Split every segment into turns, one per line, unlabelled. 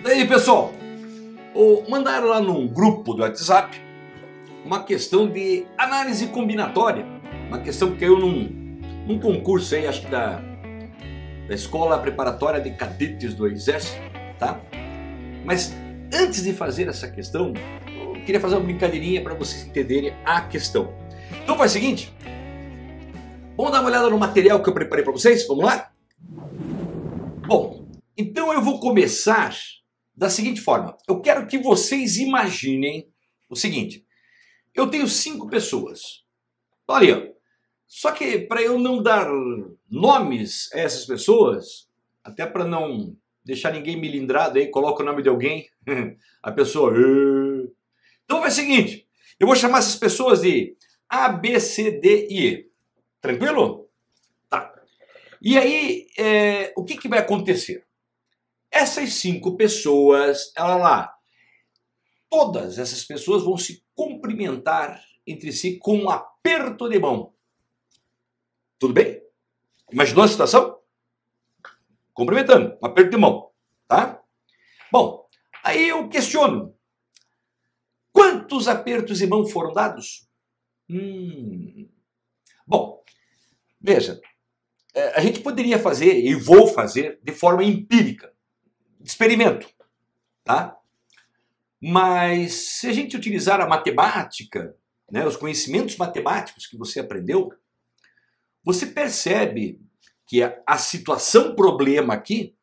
Daí, pessoal, mandaram lá num grupo do WhatsApp uma questão de análise combinatória, uma questão que caiu num concurso aí, acho que da Escola Preparatória de Cadetes do Exército, tá? Mas antes de fazer essa questão, eu queria fazer uma brincadeirinha para vocês entenderem a questão. Então faz o seguinte, vamos dar uma olhada no material que eu preparei para vocês, vamos lá? Bom, então eu vou começar da seguinte forma. Eu quero que vocês imaginem o seguinte. Eu tenho 5 pessoas. Olha aí, ó. Só que para eu não dar nomes a essas pessoas, até para não deixar ninguém melindrado aí, coloca o nome de alguém, a pessoa... Então vai o seguinte, eu vou chamar essas pessoas de A, B, C, D e E. Tranquilo? Tá. E aí, o que vai acontecer? Essas 5 pessoas, olha lá, todas essas pessoas vão se cumprimentar entre si com um aperto de mão. Tudo bem? Imaginou a situação? Cumprimentando, um aperto de mão, tá? Bom, aí eu questiono. Quantos apertos de mão foram dados? Bom, veja, a gente poderia fazer, e vou fazer, de forma empírica, de experimento, tá? Mas se a gente utilizar a matemática, né, os conhecimentos matemáticos que você aprendeu, você percebe que a situação problema aqui,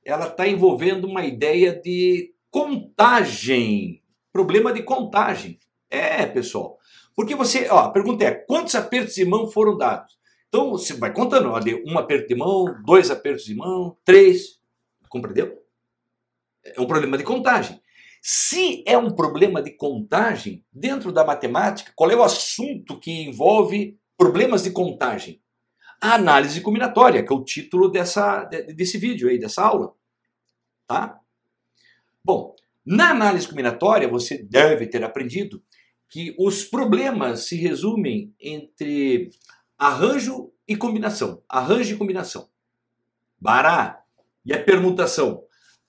ela está envolvendo uma ideia de contagem, problema de contagem. Pessoal, porque você, a pergunta é, quantos apertos de mão foram dados? Então você vai contando, um aperto de mão, 2 apertos de mão, 3, compreendeu? É um problema de contagem. Se é um problema de contagem, dentro da matemática, qual é o assunto que envolve problemas de contagem? A análise combinatória, que é o título desse vídeo aí, dessa aula. Tá? Bom, na análise combinatória, você deve ter aprendido que os problemas se resumem entre arranjo e combinação. Arranjo e combinação. Bará. E a permutação?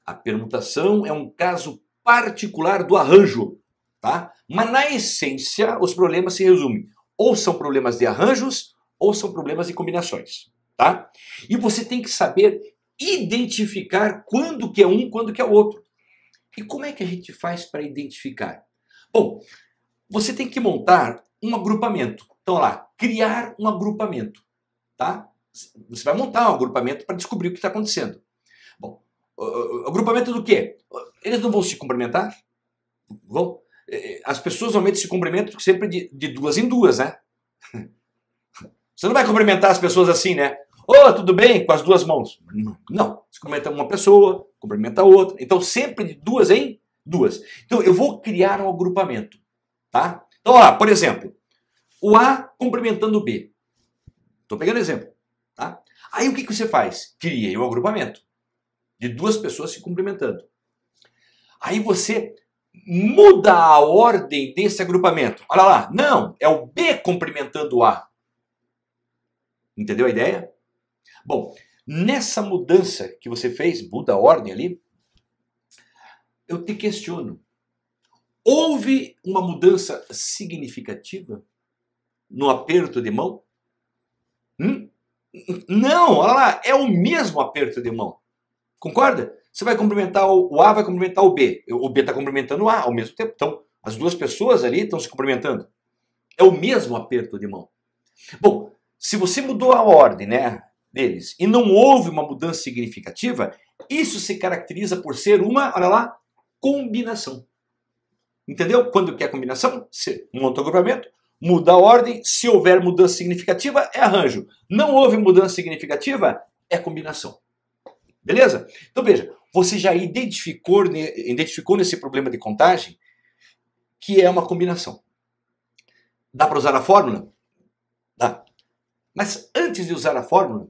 A permutação é um caso particular do arranjo, tá? Mas na essência os problemas se resumem ou são problemas de arranjos ou são problemas de combinações, tá? E você tem que saber identificar quando que é um, quando que é o outro. E como é que a gente faz para identificar? Bom, você tem que montar um agrupamento. Então lá, criar um agrupamento, tá? Você vai montar um agrupamento para descobrir o que está acontecendo. Bom, agrupamento do quê? Eles não vão se cumprimentar? Vão? As pessoas normalmente se cumprimentam sempre de 2 em 2, né? Você não vai cumprimentar as pessoas assim, né? Ô, tudo bem? Com as 2 mãos. Não. Você cumprimenta uma pessoa, cumprimenta a outra. Então, sempre de 2 em 2. Então, eu vou criar um agrupamento, tá? Então, lá, por exemplo, o A cumprimentando o B. Estou pegando exemplo, tá? Aí, o que você faz? Criei um agrupamento de 2 pessoas se cumprimentando. Aí você muda a ordem desse agrupamento. Olha lá, não, é o B cumprimentando o A. Entendeu a ideia? Bom, nessa mudança que você fez, muda a ordem ali, eu te questiono. Houve uma mudança significativa no aperto de mão? Não, olha lá, é o mesmo aperto de mão. Concorda? Você vai cumprimentar o A, vai cumprimentar o B. O B está cumprimentando o A ao mesmo tempo. Então, as 2 pessoas ali estão se cumprimentando. É o mesmo aperto de mão. Bom, se você mudou a ordem, né, deles e não houve uma mudança significativa, isso se caracteriza por ser uma, olha lá, combinação. Entendeu? Quando que é combinação? Você monta o agrupamento, muda a ordem, se houver mudança significativa, é arranjo. Não houve mudança significativa, é combinação. Beleza? Então veja, você já identificou nesse problema de contagem que é uma combinação. Dá para usar a fórmula? Dá. Mas antes de usar a fórmula,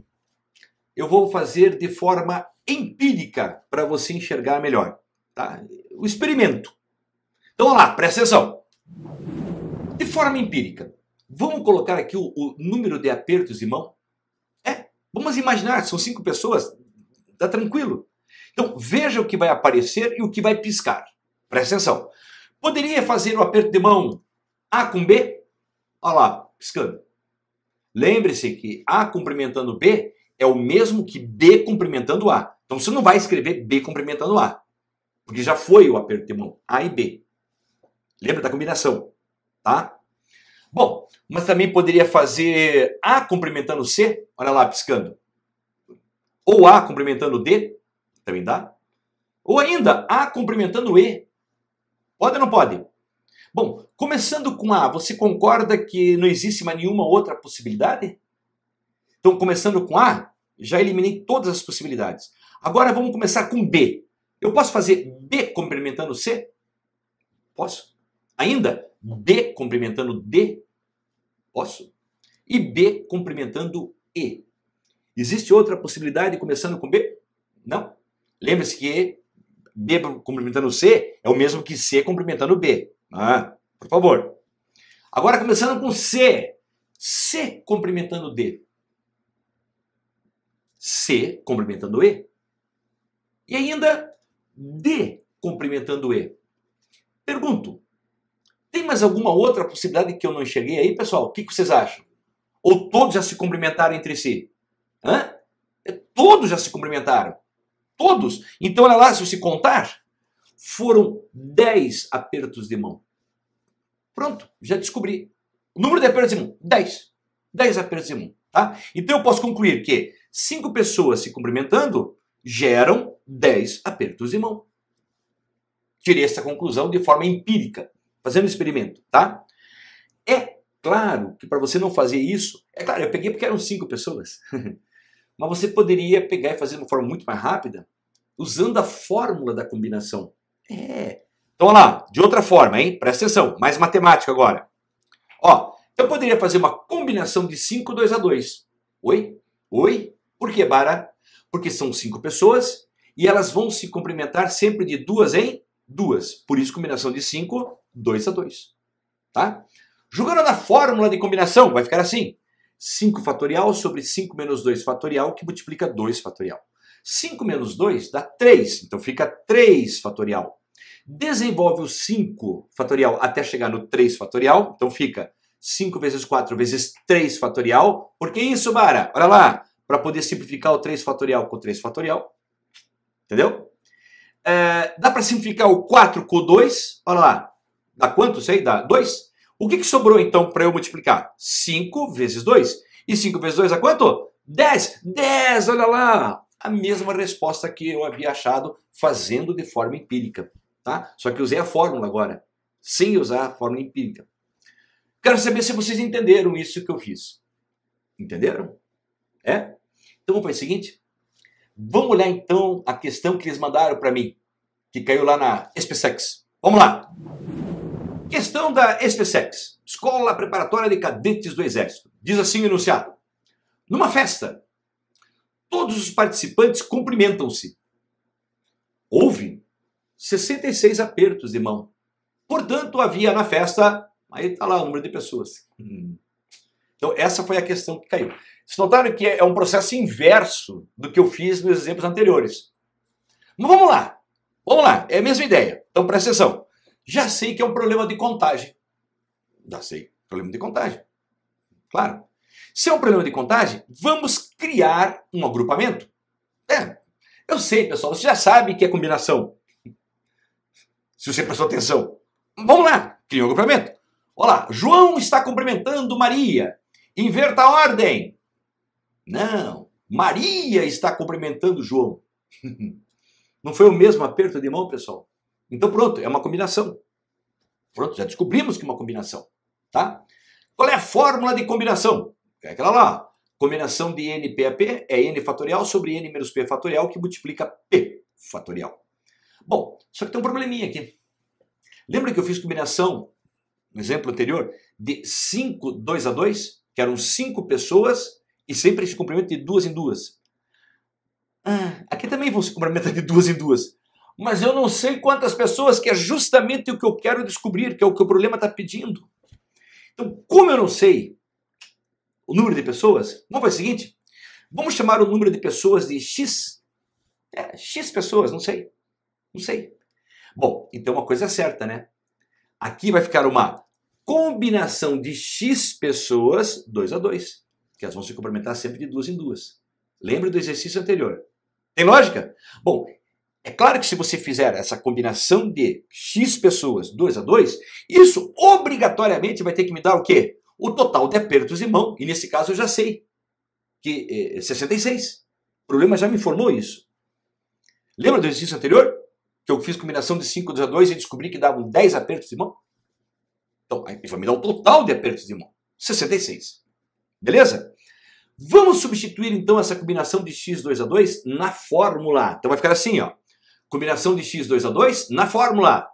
eu vou fazer de forma empírica para você enxergar melhor. Tá? O experimento. Então, olha lá, presta atenção. De forma empírica, vamos colocar aqui o número de apertos de mão? Vamos imaginar, são 5 pessoas, tá tranquilo. Então, veja o que vai aparecer e o que vai piscar. Presta atenção. Poderia fazer o aperto de mão A com B? Olha lá, piscando. Lembre-se que A cumprimentando B é o mesmo que B cumprimentando A. Então, você não vai escrever B cumprimentando A, porque já foi o aperto de mão A e B. Lembra da combinação, tá? Bom, mas também poderia fazer A cumprimentando C, olha lá, piscando. Ou A cumprimentando D, também dá. Ou ainda, A cumprimentando E. Pode ou não pode? Bom, começando com A, você concorda que não existe mais nenhuma outra possibilidade? Então, começando com A, já eliminei todas as possibilidades. Agora vamos começar com B. Eu posso fazer B cumprimentando C? Posso. Ainda, B cumprimentando D? Posso. E B cumprimentando E. Existe outra possibilidade começando com B? Não. Lembre-se que B cumprimentando C é o mesmo que C cumprimentando B. Por favor. Agora começando com C. C cumprimentando D. C cumprimentando E. E ainda D cumprimentando E. Pergunto, tem mais alguma outra possibilidade que eu não enxerguei aí, pessoal? O que vocês acham? Ou todos já se cumprimentaram entre si? Todos já se cumprimentaram. Todos. Então, olha lá, se você contar, foram 10 apertos de mão. Pronto, já descobri. O número de apertos de mão, 10. 10 apertos de mão. Tá? Então, eu posso concluir que 5 pessoas se cumprimentando geram 10 apertos de mão. Tirei essa conclusão de forma empírica, fazendo um experimento, tá? É claro que para você não fazer isso, é claro, eu peguei porque eram 5 pessoas. Mas você poderia pegar e fazer de uma forma muito mais rápida, usando a fórmula da combinação. Então, olha lá, de outra forma, hein? Presta atenção, mais matemática agora. Ó, eu poderia fazer uma combinação de 5, 2 a 2. Oi? Oi? Por que, Bara? Porque são 5 pessoas e elas vão se cumprimentar sempre de 2 em 2. Por isso, combinação de 5, 2 a 2. Tá? Jogando na fórmula de combinação, vai ficar assim. 5 fatorial sobre 5 menos 2 fatorial, que multiplica 2 fatorial. 5 menos 2 dá 3, então fica 3 fatorial. Desenvolve o 5 fatorial até chegar no 3 fatorial, então fica 5 vezes 4 vezes 3 fatorial. Por que isso, Bara? Olha lá, para poder simplificar o 3 fatorial com o 3 fatorial. Entendeu? Dá para simplificar o 4 com o 2, olha lá. Dá quanto isso aí? Dá 2. O que sobrou então para eu multiplicar? 5 vezes 2. E 5 vezes 2 dá quanto? 10. 10, olha lá. A mesma resposta que eu havia achado fazendo de forma empírica. Tá? Só que usei a fórmula agora, sem usar a fórmula empírica. Quero saber se vocês entenderam isso que eu fiz. Entenderam? Então vamos fazer o seguinte. Vamos olhar então a questão que eles mandaram para mim, que caiu lá na SPSEX. Vamos lá. Questão da SPSEX, Escola Preparatória de Cadetes do Exército. Diz assim o enunciado. Numa festa, todos os participantes cumprimentam-se. Houve 66 apertos de mão. Portanto, havia na festa, aí está lá o número de pessoas. Então, essa foi a questão que caiu. Vocês notaram que é um processo inverso do que eu fiz nos exemplos anteriores. Mas vamos lá. Vamos lá, é a mesma ideia. Então, presta atenção. Já sei que é um problema de contagem. Já sei, problema de contagem. Claro. Se é um problema de contagem, vamos criar um agrupamento. Eu sei, pessoal, você já sabe que é combinação. Se você prestou atenção. Vamos lá, cria um agrupamento. Olha lá, João está cumprimentando Maria. Inverta a ordem. Não, Maria está cumprimentando João. Não foi o mesmo aperto de mão, pessoal? Então pronto, é uma combinação. Pronto, já descobrimos que é uma combinação. Tá? Qual é a fórmula de combinação? É aquela lá. Combinação de NP a P é N fatorial sobre N menos P fatorial, que multiplica P fatorial. Bom, só que tem um probleminha aqui. Lembra que eu fiz combinação, no exemplo anterior, de 5, 2 a 2? Que eram 5 pessoas e sempre se cumprimentam de 2 em 2. Aqui também vão se cumprimentar de 2 em 2. Mas eu não sei quantas pessoas, que é justamente o que eu quero descobrir, que é o que o problema está pedindo. Então, como eu não sei o número de pessoas, vamos fazer o seguinte, vamos chamar o número de pessoas de X, X pessoas, não sei. Não sei. Bom, então uma coisa é certa, né? Aqui vai ficar uma combinação de X pessoas 2 a 2, que elas vão se complementar sempre de duas em duas. Lembra do exercício anterior. Tem lógica? Bom, é claro que se você fizer essa combinação de X pessoas 2 a 2, isso obrigatoriamente vai ter que me dar o quê? O total de apertos de mão, e nesse caso eu já sei, que é 66. O problema já me informou isso. Lembra do exercício anterior? Que eu fiz combinação de 5 2 a 2 e descobri que davam 10 apertos de mão? Então, aí vai me dar o total de apertos de mão. 66. Beleza? Vamos substituir então essa combinação de x 2 a 2 na fórmula. Então vai ficar assim, ó. Combinação de x 2 a 2 na fórmula.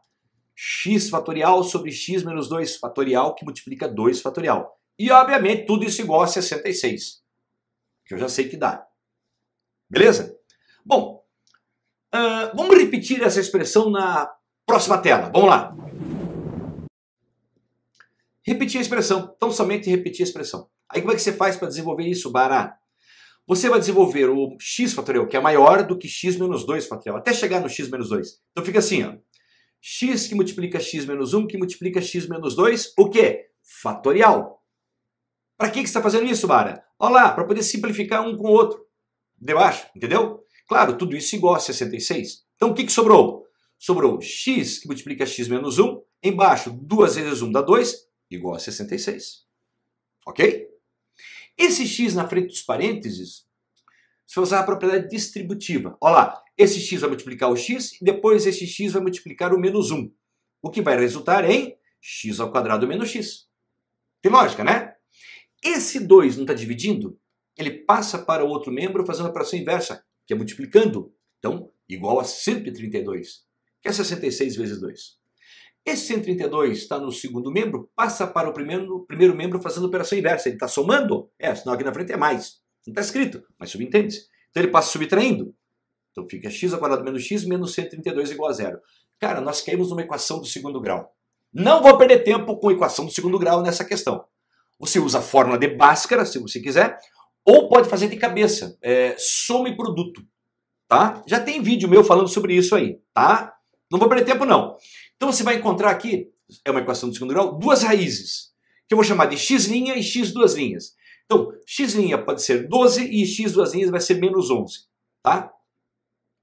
X fatorial sobre x menos 2 fatorial, que multiplica 2 fatorial. E, obviamente, tudo isso igual a 66. Que eu já sei que dá. Beleza? Bom, vamos repetir essa expressão na próxima tela. Vamos lá. Repetir a expressão. Então, somente repetir a expressão. Aí, como é que você faz para desenvolver isso, Bará? Você vai desenvolver o x fatorial, que é maior do que x menos 2 fatorial, até chegar no x menos 2. Então, fica assim, ó. X que multiplica x menos 1, que multiplica x menos 2, o quê? Fatorial. Para que você está fazendo isso, Bara? Olha lá, para poder simplificar um com o outro. Debaixo, entendeu? Claro, tudo isso igual a 66. Então, o que sobrou? Sobrou x que multiplica x menos 1, embaixo, 2 vezes 1 dá 2, igual a 66. Ok? Esse x na frente dos parênteses, você vai usar a propriedade distributiva. Olha lá, esse x vai multiplicar o x e depois esse x vai multiplicar o menos 1. O que vai resultar em x ao quadrado menos x. Tem lógica, né? Esse 2 não está dividindo? Ele passa para o outro membro fazendo a operação inversa, que é multiplicando. Então, igual a 132, que é 66 vezes 2. Esse 132 está no segundo membro, passa para o primeiro membro fazendo a operação inversa. Ele está somando? Senão aqui na frente é mais. Não está escrito, mas subentende-se. Então ele passa subtraindo. Então fica x ao quadrado menos x menos 132 igual a 0. Cara, nós caímos numa equação do segundo grau. Não vou perder tempo com a equação do segundo grau nessa questão. Você usa a fórmula de Bhaskara, se você quiser, ou pode fazer de cabeça. Soma e produto. Tá? Já tem vídeo meu falando sobre isso aí. Tá? Não vou perder tempo, não. Então você vai encontrar aqui, é uma equação do segundo grau, duas raízes, que eu vou chamar de x' e x duas linhas. Então, x' pode ser 12 e x duas linhas vai ser menos 11. Tá?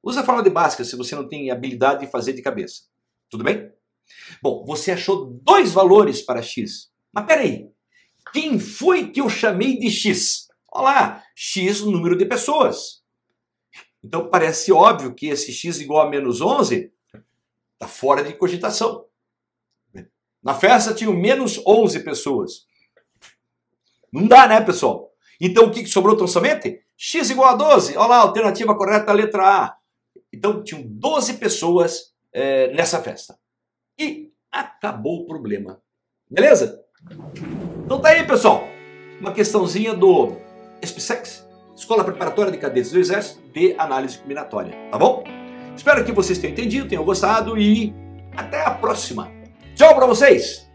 Usa a fórmula de Bhaskara se você não tem habilidade de fazer de cabeça. Tudo bem? Bom, você achou dois valores para x. Mas peraí, quem foi que eu chamei de x? Olha lá, x número de pessoas. Então parece óbvio que esse x igual a menos 11 está fora de cogitação. Na festa tinham menos 11 pessoas. Não dá, né, pessoal? Então o que sobrou tão somente? X igual a 12. Olha lá, a alternativa correta, a letra A. Então tinham 12 pessoas nessa festa. E acabou o problema. Beleza? Então tá aí, pessoal. Uma questãozinha do SPSEX, Escola Preparatória de Cadetes do Exército, de análise combinatória. Tá bom? Espero que vocês tenham entendido, tenham gostado e até a próxima. Tchau pra vocês!